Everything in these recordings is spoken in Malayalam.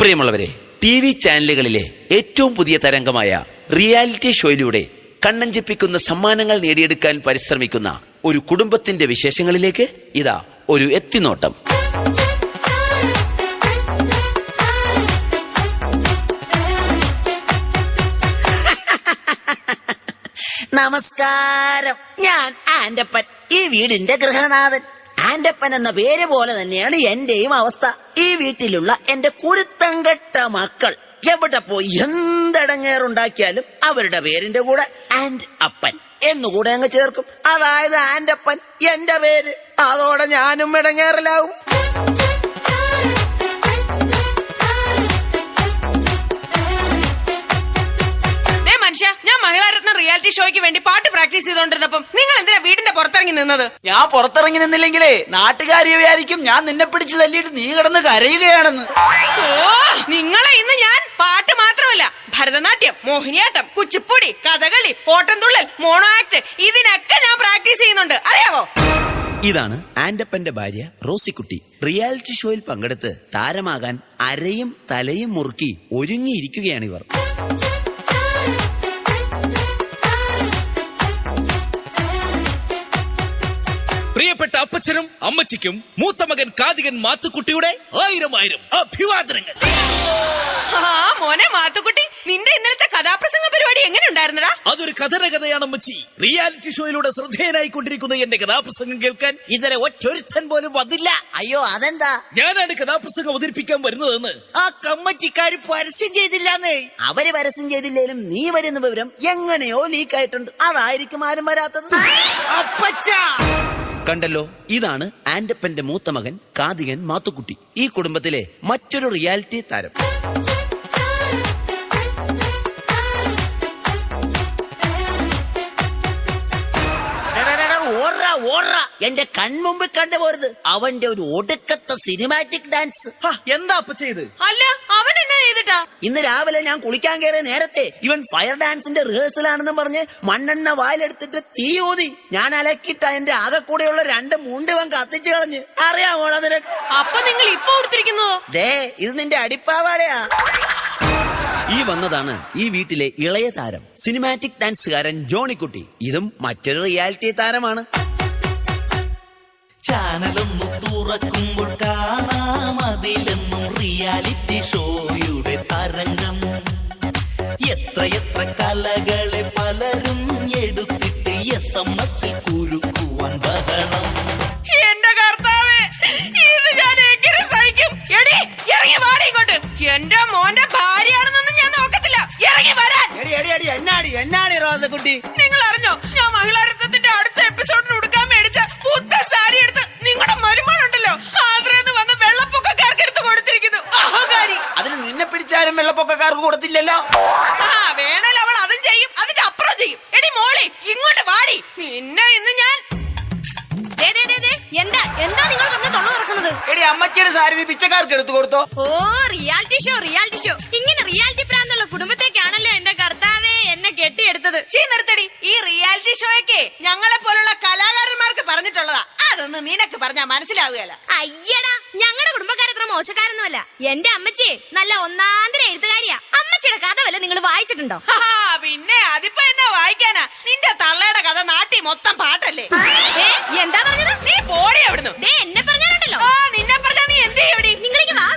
പ്രിയമുള്ളവരെ, TV ചാനലുകളിലെ ഏറ്റവും പുതിയ തരംഗമായ റിയാലിറ്റി ഷോയിലൂടെ കണ്ണഞ്ചിപ്പിക്കുന്ന സമ്മാനങ്ങൾ നേടിയെടുക്കാൻ പരിശ്രമിക്കുന്ന ഒരു കുടുംബത്തിന്റെ വിശേഷങ്ങളിലേക്ക് ഇതാ ഒരു എത്തിനോട്ടം. നമസ്കാരം, ഞാൻ ആന്റപ്പൻ, ഈ വീടിന്റെ ഗൃഹനാഥൻ. ആന്റപ്പൻ എന്ന പേര് പോലെ തന്നെയാണ് എന്റെയും അവസ്ഥ. ഈ വീട്ടിലുള്ള എന്റെ കുരുത്തങ്കെട്ട മക്കൾ എവിടെ പോയി എന്തടങ്ങേറുണ്ടാക്കിയാലും അവരുടെ പേരിന്റെ കൂടെ ആൻഡ് അപ്പൻ എന്നുകൂടെ അങ്ങ് ചേർക്കും. അതായത് ആന്റപ്പൻ എന്റെ പേര്. അതോടെ ഞാനും ഇടങ്ങേറിലാവും. ഞാൻ മഹിളാരത്ന റിയാലിറ്റി ഷോയ്ക്ക് വേണ്ടി പാട്ട് പ്രാക്ടീസ് ചെയ്തോണ്ടിരുന്നപ്പം നിങ്ങൾ എന്തിനാ വീടിന്റെ പുറത്തിറങ്ങി നിന്നത്? ഞാൻ പുറത്തിറങ്ങി നിന്നില്ലെങ്കിലേ നാട്ടുകാരി വിചാരിക്കും ഞാൻ നിന്നെ പിടിച്ച് തല്ലിയിട്ട് നീ കിടന്ന് കരയുകയാണെന്ന്. ഓ, നിങ്ങളെ ഇന്ന് ഞാൻ പാട്ട് മാത്രമല്ല, ഭരതനാട്യം, മോഹിനിയാട്ടം, കുച്ചിപ്പുടി, കഥകളി, ഓട്ടംതുള്ളൽ, മോണോ ആക്ട്, ഇതിനൊക്കെ ഞാൻ പ്രാക്ടീസ് ചെയ്യുന്നുണ്ട്, അറിയാവോ? ഇതാണ് ആന്റപ്പന്റെ ഭാര്യ റോസിക്കുട്ടി. റിയാലിറ്റി ഷോയിൽ പങ്കെടുത്ത് താരമാകാൻ അരയും തലയും മുറുക്കി ഒരുങ്ങിയിരിക്കുകയാണിവർ. പ്രിയപ്പെട്ട അപ്പച്ചനും അമ്മച്ചിക്കും മൂത്ത മകൻ കാതികൻ മാത്തുക്കുട്ടിയുടെ 1000 അഭിവാദനങ്ങൾ. മോനെ മാത്തുക്കുട്ടി, നിന്റെ ഇന്നലത്തെ കഥാപ്രസംഗ പരിപാടി എങ്ങനെ ഉണ്ടായിരുന്നടാ? അതൊരു കഥയാണ് അമ്മച്ചി. റിയാലിറ്റി ഷോയിലൂടെ ശ്രദ്ധേയനായിക്കൊണ്ടിരിക്കുന്ന എന്റെ കഥാപ്രസംഗം കേൾക്കാൻ ഇതുവരെ ഒറ്റൊരുത്തൻ പോലും വന്നില്ല. അയ്യോ, അതെന്താ? ഞാനാണ് കഥാപ്രസംഗം അവതരിപ്പിക്കാൻ വരുന്നതെന്ന് ആ കമ്മിറ്റിക്കാർ പരസ്യം ചെയ്തില്ലാന്നേ. അവര് പരസ്യം ചെയ്തില്ലേലും നീ വരുന്ന വിവരം എങ്ങനെയോ ലീക്കായിട്ടുണ്ട്. അതായിരിക്കും ആരും വരാത്തത്. അപ്പച്ച കണ്ടല്ലോ, ഇതാണ് ആന്റപ്പന്റെ മൂത്ത മകൻ കാതികൻ മാത്തുക്കുട്ടി, ഈ കുടുംബത്തിലെ മറ്റൊരു റിയാലിറ്റി താരം. എന്റെ കൺമുമ്പിൽ കണ്ടുപോരുത് അവന്റെ ഒരു ഒടുക്കത്തെ സിനിമാറ്റിക് ഡാൻസ്. എന്താ അപ്പ ചെയ്ത്? അല്ല, അവൻ എന്നാ ചെയ്തിട്ടാ? ഇന്ന് രാവിലെ ഞാൻ കുളിക്കാൻ കയറിയ നേരത്തെ ഇവൻ ഫയർ ഡാൻസിന്റെ റിഹേഴ്സൽ ആണെന്ന് പറഞ്ഞ് മണ്ണെണ്ണ വായിലെടുത്തിട്ട് തീ ഊതി. ഞാൻ അലക്കിട്ട എന്റെ ആകെ കൂടെയുള്ള 2 മുണ്ടിവൻ കത്തിച്ചു കളഞ്ഞ്. അറിയാമോ നിനക്ക്? അപ്പൊ നിങ്ങൾ ഇപ്പൊ കൊടുത്തിരിക്കുന്നതോ? ദേ, ഇത് നിന്റെ അടിപ്പാവാടയാ. ഈ വന്നതാണ് ഈ വീട്ടിലെ ഇളയ താരം, സിനിമാറ്റിക് ഡാൻസുകാരൻ ജോണിക്കുട്ടി. ഇതും മറ്റൊരു റിയാലിറ്റി താരമാണ്. ചാനലൊന്നു തുറക്കുമ്പോൾ കാണാം അതിലെന്നും റിയാലിറ്റി ഷോയുടെ തരംഗം. എത്ര കലകളെ പലരും എടുത്തിട്ട് SMS കുരുക്കുവാൻ ബഹളം. എന്റെ കർത്താവേ, ഇത് ഞാൻ എങ്ങനെ സഹിക്കും? എടി, ഇറങ്ങി വാടി ഇങ്ങോട്ട്. എന്റെ മോന്റെ ഭാര്യയാണെന്നൊന്നും ഞാൻ നോക്കത്തില്ല. ഇറങ്ങി വരാൻ. എന്നാടി റോസക്കുട്ടി, നിങ്ങൾ അറിഞ്ഞോ, ഞാൻ മഹിളാരത്നത്തിന്റെ അടുത്ത എപ്പിസോഡിന് ഉടുക്കാൻ മേടിച്ച പുത്ത സാരി എടുത്ത് നിങ്ങളുടെ മരുമകളുണ്ടല്ലോ ആന്ധ്രന്ന് വന്ന വെള്ളപ്പൊക്കക്കാർക്ക് എടുത്ത് കൊടുത്തിരിക്കുന്നു. അഹങ്കാരി. അതിന് നിന്നെ പിടിച്ചാലും വെള്ളപ്പൊക്കക്കാർക്ക് കൊടുത്തില്ലല്ലോ. വേണേൽ അവൾ അതും ചെയ്യും, അതിന്റെ അപ്പുറം ചെയ്യും. എടി മോളി, ഇങ്ങോട്ട് വാടി. നിന്നെ ഇന്ന് ഞാൻ എന്താ നിങ്ങൾ തൊള്ള തുറക്കുന്നത്? എടി, അമ്മച്ചിയുടെ സാരി നീ പിച്ചക്കാർക്ക് എടുത്തു കൊടുത്തോ? ഓ, റിയാലിറ്റി ഷോ. ഇങ്ങനെ റിയാലിറ്റി പ്രാന്തുള്ള കുടുംബത്തേക്കാണല്ലോ എന്റെ കർത്താവേ എന്നെ കെട്ടിയെടുത്തത്. നിർത്തടി. ഈ റിയാലിറ്റി ഷോയൊക്കെ ഞങ്ങളെ പോലുള്ള കലാകാരന്മാർക്ക് പറഞ്ഞിട്ടുള്ളതാ. അതൊന്നും നിനക്ക് പറഞ്ഞാ മനസ്സിലാവുകയല്ല. അയ്യടാ, ഞങ്ങളുടെ കുടുംബക്കാരത്ര മോശക്കാരൊന്നുമല്ല. എന്റെ അമ്മച്ചി നല്ല ഒന്നാന്തര എഴുത്തുകാരിയാ. അമ്മച്ചിയുടെ കഥ വല്ല നിങ്ങൾ വായിച്ചിട്ടുണ്ടോ? പിന്നെ അതിപ്പോ എന്നെ വായിക്കാനാ? നിന്റെ തള്ളയുടെ കഥ നാട്ടി മൊത്തം പാട്ടല്ലേ? എന്താ പറഞ്ഞത്? നീ പോടി അവിടുന്ന്. എന്നെ പറഞ്ഞാലുണ്ടല്ലോ. നിന്നെ പറഞ്ഞാ നീ എന്ത് ചെയ്യടി? നിങ്ങളിങ്ങ് വാ.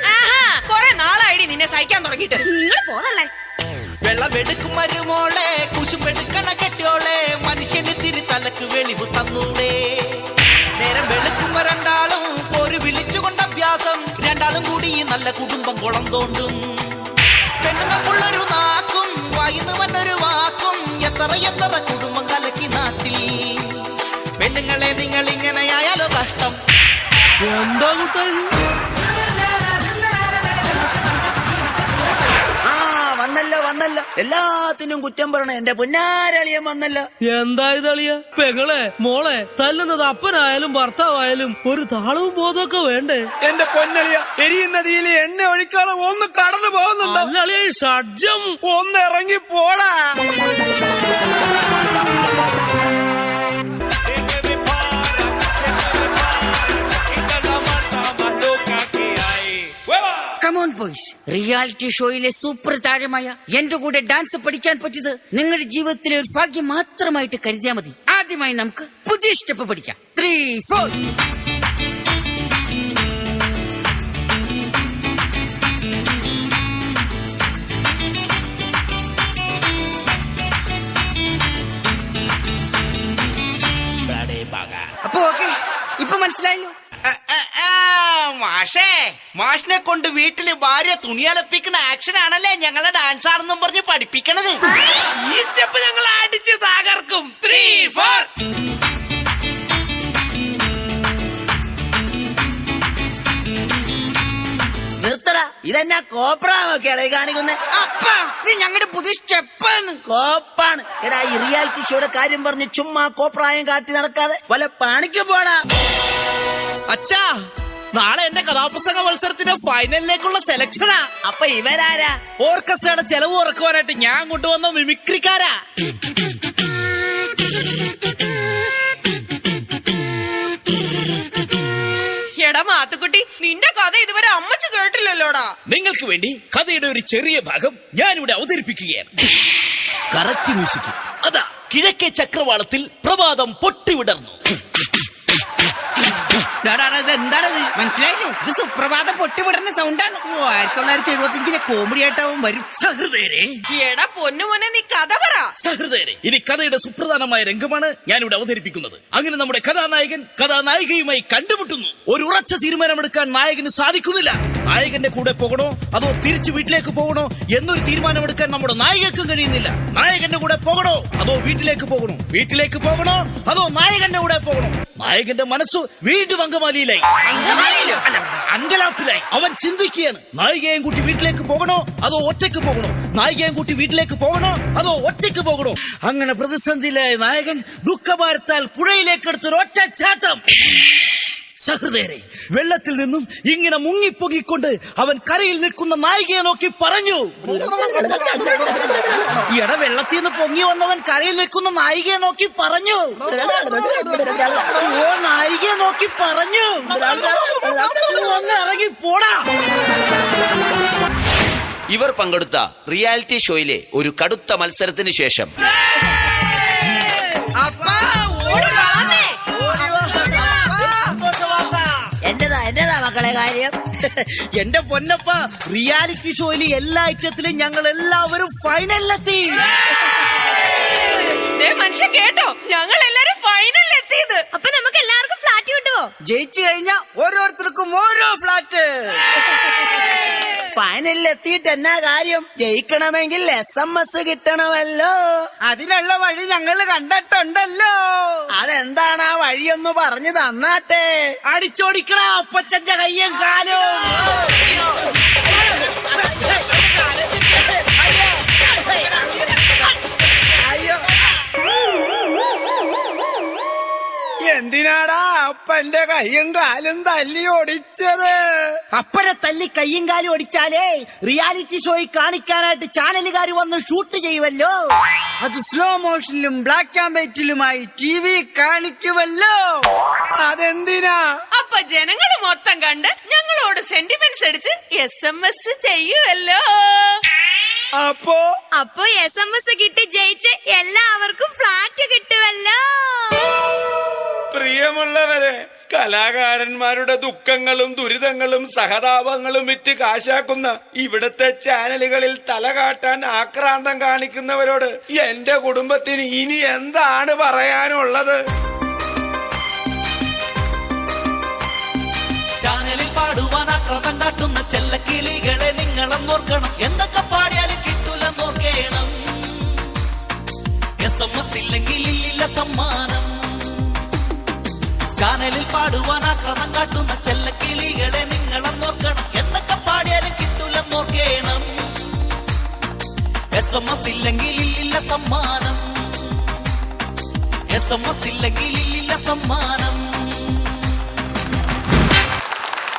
കൊറേ നാളായിടി നിന്നെ സഹിക്കാൻ തുടങ്ങിയിട്ട്. നിങ്ങൾ പോതല്ലേ. വെള്ളമെടുക്കും മരുമോളെ, കുശുമ്പെടുക്കണ കെട്ടിയോളെ, മനുഷ്യന് തിരി തലക്ക് വെളിവ് തന്നൂടെ. നേരം വെളുക്കുമ്പോ രണ്ടാളും ഒരു വിളിച്ചുകൊണ്ട് അഭ്യാസം. രണ്ടാളും കൂടി നല്ല കുടുംബം കുളം തോണ്ടും. പെണ്ണുങ്ങൾക്കുള്ളൊരു നാക്കും വായിന്ന് വന്നൊരു വാക്കും. എത്ര കുടുംബം കലക്കി നാട്ടിൽ. പെണ്ണുങ്ങളെ നിങ്ങൾ ഇങ്ങനെയായാലോ കഷ്ടം. എന്താ കൂട്ടാ? വന്നല്ലോ എല്ലാത്തിനും കുറ്റം പറയണ എന്റെ പൊന്നാരളിയൻ വന്നല്ലോ. എന്താ ഇതളിയ? പെങ്ങളെ, മോളെ തല്ലുന്നത് അപ്പനായാലും ഭർത്താവായാലും ഒരു താളവും ബോധമൊക്കെ വേണ്ടേ? എന്റെ പൊന്നളിയ, എരിയുന്ന തീയിൽ എണ്ണ ഒഴിക്കാതെ ഒന്ന് കടന്നു പോകുന്നുണ്ടോ? അല്ലളിയ, ഷഡ്ജം ഒന്ന് ഇറങ്ങി പോടാ. കമോൺ ബോയ്സ്, റിയാലിറ്റി ഷോയിലെ സൂപ്പർ താരമായ എന്റെ കൂടെ ഡാൻസ് പഠിക്കാൻ പറ്റിയത് നിങ്ങളുടെ ജീവിതത്തിലെ ഒരു ഭാഗ്യം മാത്രമായിട്ട് കരുതിയാൽ മതി. ആദ്യമായി നമുക്ക് പുതിയ സ്റ്റെപ്പ് പഠിക്കാം. 3, 4. അപ്പൊ ഓക്കെ, ഇപ്പൊ മനസ്സിലായല്ലോ. മാഷിനെ കൊണ്ട് വീട്ടില് ഭാര്യ തുണിയലപ്പിക്കുന്ന ആക്ഷൻ ആണല്ലേ ഞങ്ങളെ ഡാൻസ് ആണെന്നും പറഞ്ഞ് പഠിപ്പിക്കണത്. ഈ സ്റ്റെപ്പ് ഞങ്ങൾ അടിച്ച് തകർക്കും. 3, 4. നിർത്തടാ, ഇതെന്നാ കോപ്രാമൊക്കെയാണ് കാണിക്കുന്നത്. അപ്പ ഇത് ഞങ്ങളുടെ പുതിയ സ്റ്റെപ്പാണ്. കോപ്പാണ്. എടാ, ഈ റിയാലിറ്റി ഷോയുടെ കാര്യം പറഞ്ഞ് ചുമ്മാ കോപ്രായം കാട്ടി നടക്കാതെ വല്ല പണിക്ക് പോടാ. അച്ഛാ, നാളെ എന്റെ കഥാപ്രസംഗ മത്സരത്തിന്റെ ഫൈനലിലേക്കുള്ള സെലക്ഷനാ. അപ്പൊ ഇവരാരാ? ഓർക്കസ്ട്രയുടെ ചെലവ് കുറക്കുവാനായിട്ട് ഞാൻ കൊണ്ടുവന്ന മിമിക്രിക്കാരാ. എടാ മാത്തുക്കുട്ടി, നിന്റെ കഥ ഇതുവരെ അമ്മച്ചു കേട്ടില്ലല്ലോടാ. നിങ്ങൾക്ക് വേണ്ടി കഥയുടെ ഒരു ചെറിയ ഭാഗം ഞാനിവിടെ അവതരിപ്പിക്കുകയാണ്. Correct music. അതാ, കിഴക്കേ ചക്രവാളത്തിൽ പ്രഭാതം പൊട്ടിവിടർന്നു. എന്താണത് മനസ്സിലായില്ലേ? ഇത് സുപ്രഭാത പൊട്ടിവിടുന്ന സൗണ്ടാണ്. 1975 കോമഡി ആയിട്ടാവും വരും. സഹൃദയരെ, എടാ പൊന്നുമോനെ, നീ കഥ പറ. സഹൃദയരെ, ഇനി കഥയുടെ സുപ്രധാനമായ രംഗമാണ് ഞാനിവിടെ അവതരിപ്പിക്കുന്നത്. അങ്ങനെ നമ്മുടെ കഥാനായകൻ കഥാനായികയുമായി കണ്ടുമുട്ടുന്നു. ഒരു ഉറച്ച തീരുമാനമെടുക്കാൻ നായകന് സാധിക്കുന്നില്ല. നായകന്റെ കൂടെ പോകണോ അതോ തിരിച്ചു വീട്ടിലേക്ക് പോകണോ എന്നൊരു തീരുമാനമെടുക്കാൻ നമ്മുടെ നായികക്കും കഴിയുന്നില്ല. നായകന്റെ കൂടെ പോകണോ അതോ വീട്ടിലേക്ക് പോകണോ? വീട്ടിലേക്ക് പോകണോ അതോ നായകന്റെ കൂടെ പോകണോ? നായകന്റെ മനസ്സു വീണ്ടും അങ്കമാലിയിലായി. അങ്കലാപ്പിലായി. അവൻ ചിന്തിക്കുകയാണ്, നായികയും കൂട്ടി വീട്ടിലേക്ക് പോകണോ അതോ ഒറ്റയ്ക്ക് പോകണോ? നായികയും കൂട്ടി വീട്ടിലേക്ക് പോകണോ അതോ ഒറ്റയ്ക്ക് പോകണോ? അങ്ങനെ പ്രതിസന്ധിയിലായ നായകൻ ദുഃഖഭാരത്താൽ പുഴയിലേക്ക് എടുത്തൊരു ഒറ്റ ചാട്ടം. സഹൃദയരെ, വെള്ളത്തിൽ നിന്നും ഇങ്ങനെ മുങ്ങിപ്പൊങ്ങിക്കൊണ്ട് അവൻ കരയിൽ നിൽക്കുന്ന നായികയെ നോക്കി പറഞ്ഞു. വെള്ളത്തിൽ നിന്ന് പൊങ്ങി വന്നവൻ കരയിൽ നിൽക്കുന്ന നായികയെ നോക്കി പറഞ്ഞു. ഓ, നായികയെ നോക്കി പറഞ്ഞു, ഒന്ന് ഇറങ്ങി പോടാ. ഇവർ പങ്കെടുത്ത റിയാലിറ്റി ഷോയിലെ ഒരു കടുത്ത മത്സരത്തിന് ശേഷം എന്റേതാ മക്കളെ കാര്യം. എന്റെ പൊന്നപ്പ, റിയാലിറ്റി ഷോയിൽ എല്ലാ ഐറ്റത്തിലും ഞങ്ങൾ എല്ലാവരും ഫൈനലിലെത്തി. മനുഷ്യ കേട്ടോ, ഞങ്ങൾ എല്ലാരും ഫൈനലിലെത്തിയത്. അപ്പൊ നമുക്ക് എല്ലാവർക്കും ഫ്ലാറ്റ് കിട്ടുമോ? ജയിച്ചു കഴിഞ്ഞാ ഓരോരുത്തർക്കും ഓരോ ഫ്ലാറ്റ്. ഫൈനലിൽ എത്തിയിട്ട് എന്നാ കാര്യം? ജയിക്കണമെങ്കിൽ SMS കിട്ടണമല്ലോ. അതിനുള്ള വഴി ഞങ്ങൾ കണ്ടിട്ടുണ്ടല്ലോ. അതെന്താണ് ആ വഴിയൊന്ന് പറഞ്ഞു തന്നാട്ടെ. അടിച്ചോടിക്കണ അപ്പച്ചന്റെ കയ്യും കാലും. അയ്യോ, എന്തിനാടാ അപ്പന്റെ കയ്യും കാലും തല്ലി ഓടിച്ചത്? അപ്പനെ തല്ലി കയ്യും കാലും ഓടിച്ചാലേ റിയാലിറ്റി ഷോയിൽ കാണിക്കാനായിട്ട് ചാനലുകാർ വന്ന് ഷൂട്ട് ചെയ്യുമല്ലോ. അത് സ്ലോ മോഷനിലും ബ്ലാക്ക് ആൻഡ് വൈറ്റിലുമായി TV കാണിക്കുമല്ലോ. അതെന്തിനാ? അപ്പൊ ജനങ്ങള് മൊത്തം കണ്ട് ഞങ്ങളോട് സെന്റിമെന്റ്സ് അടിച്ച് SMS ചെയ്യുമല്ലോ. അപ്പൊ SMS കിട്ടി ജയിച്ച് എല്ലാവർക്കും ഫ്ലാറ്റ് കിട്ടുമല്ലോ. പ്രിയമുള്ളവരെ, കലാകാരന്മാരുടെ ദുഃഖങ്ങളും ദുരിതങ്ങളും സഹതാപങ്ങളും വിറ്റ് കാശാക്കുന്ന ഇവിടുത്തെ ചാനലുകളിൽ തലകാട്ടാൻ ആക്രാന്തം കാണിക്കുന്നവരോട് എന്റെ കുടുംബത്തിന് ഇനി എന്താണ് പറയാനുള്ളത്? ചാനലിൽ പാടുവാൻ ആക്രമം കാട്ടുന്ന ചെല്ലക്കിളികളെ നിങ്ങളെന്നോർക്കണം. എന്തൊക്കെ പാടിയാലും കിട്ടൂലെന്നോർക്കണം. SMS ഇല്ലെങ്കിൽ ഇല്ലില്ല സമ്മാനം. ചാനലിൽ പാടുവാൻ ആക്രമം കാട്ടുന്ന ചെല്ലക്കിളികളെ നിങ്ങളെന്നോർക്കണം. എന്തൊക്കെ പാടിയാലും കിട്ടൂലെന്നോർക്കണം. SMS ഇല്ലെങ്കിൽ ഇല്ലില്ല സമ്മാനം. SMS ഇല്ലെങ്കിൽ ഇല്ലില്ല സമ്മാനം.